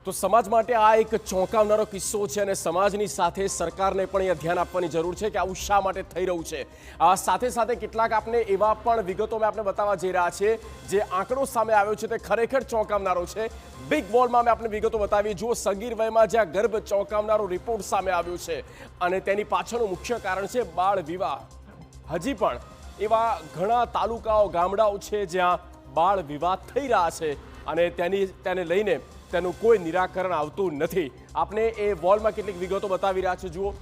તો સમાજ માટે આ એક ચોંકાવનારો કિસ્સો છે અને સમાજની સાથે સરકારને પણ અહીંયા ધ્યાન આપવાની જરૂર છે કે આવું શા માટે થઈ રહ્યું છે। સાથે સાથે કેટલાક આપણે એવા પણ વિગતો મેં આપણે બતાવવા જઈ રહ્યા છીએ જે આંકડો સામે આવ્યો છે તે ખરેખર ચોંકાવનારો છે। બિગ વોલમાં મેં આપણે વિગતો બતાવી, જુઓ સગીર વયમાં જ્યાં ગર્ભ ચોંકાવનારો રિપોર્ટ સામે આવ્યો છે અને તેની પાછળનું મુખ્ય કારણ છે બાળ વિવાહ। હજી પણ એવા ઘણા તાલુકાઓ ગામડાઓ છે જ્યાં બાળ વિવાહ થઈ રહ્યા છે અને તેને લઈને તેનું કોઈ નિરાકરણ આવતું નથી। આપણે એ વોલમાં કેટલીક વિગતો બતાવી રહ્યા છે। જુઓ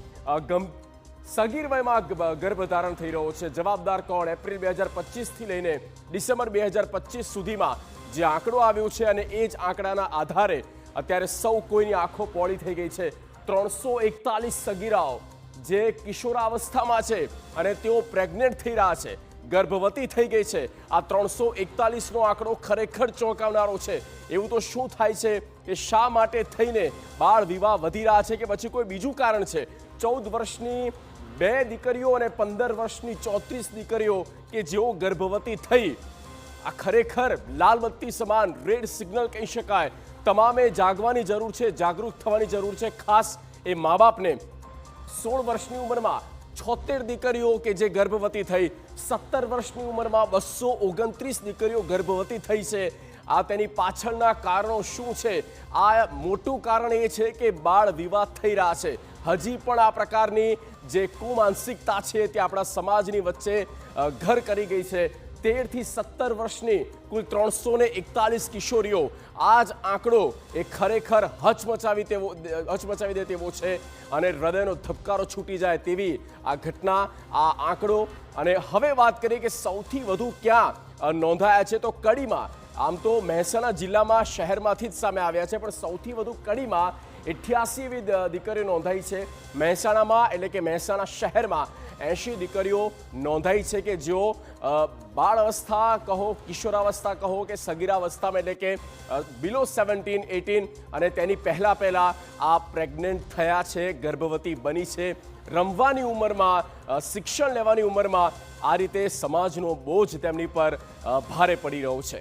સગીર વયમાં ગર્ભધારણ થઈ રહ્યો છે, જવાબદાર કોણ? એપ્રિલ 2025થી લઈને ડિસેમ્બર 2025 સુધીમાં જે આંકડો આવ્યો છે અને એ જ આંકડાના આધારે અત્યારે સૌ કોઈની આંખો પોળી થઈ ગઈ છે। 341 સગીરાઓ જે કિશોરાવસ્થામાં છે અને તેઓ પ્રેગ્નેન્ટ થઈ રહ્યા છે, ગર્ભવતી થઈ ગઈ છે। આ 341નો આંકડો ખરેખર ચોંકાવનારો છે। એવું તો શું થાય છે કે શા માટે થઈને બાળ વિવાહ વધી રહ્યા છે કે પછી કોઈ બીજું કારણ છે? 14 વર્ષની 2 દીકરીઓ અને 15 વર્ષની 34 દીકરીઓ કે જેઓ ગર્ભવતી થઈ, આ ખરેખર લાલબત્તી સમાન રેડ સિગ્નલ કહી શકાય। તમામે જાગવાની જરૂર છે, જાગૃત થવાની જરૂર છે। ખાસ એ મા બાપને 16 વર્ષની ઉંમરમાં 76 દીકરીઓ કે જે ગર્ભવતી થઈ, 17 વર્ષની ઉંમરમાં 229 દીકરીઓ ગર્ભવતી થઈ છે। આ તેની પાછળના કારણો શું છે? આ મોટું કારણ એ છે કે બાળ વિવાહ થઈ રહ્યા છે। હજી પણ આ પ્રકારની જે કુમાનસિકતા છે તે આપણા સમાજની વચ્ચે ઘર કરી ગઈ છે। 13 થી 17 વર્ષની કુલ 341 કિશોરીઓ, આ જ આંકડો એ ખરેખર હચમચાવી દે તેવો છે અને હૃદયનો ધબકારો છૂટી જાય તેવી આ ઘટના, આ આંકડો। અને હવે વાત કરીએ કે સૌથી વધુ ક્યાં નોંધાયા છે, તો કડીમાં। આમ તો મહેસાણા જિલ્લામાં શહેરમાંથી જ સામે આવ્યા છે, પણ સૌથી વધુ કડીમાં 88 એવી દીકરીઓ નોંધાઈ છે। મહેસાણામાં એટલે કે મહેસાણા શહેરમાં 80 દીકરીઓ નોંધાઈ છે કે જેઓ બાળ અવસ્થા કહો, કિશોરાવસ્થા કહો કે સગીરાવસ્થામાં એટલે કે બિલો 17, 18 અને તેની પહેલા આ પ્રેગ્નન્ટ થયા છે, ગર્ભવતી બની છે। રમવાની ઉંમરમાં, શિક્ષણ લેવાની ઉંમરમાં આ રીતે સમાજનો બોજ તેમની પર ભારે પડી રહ્યો છે।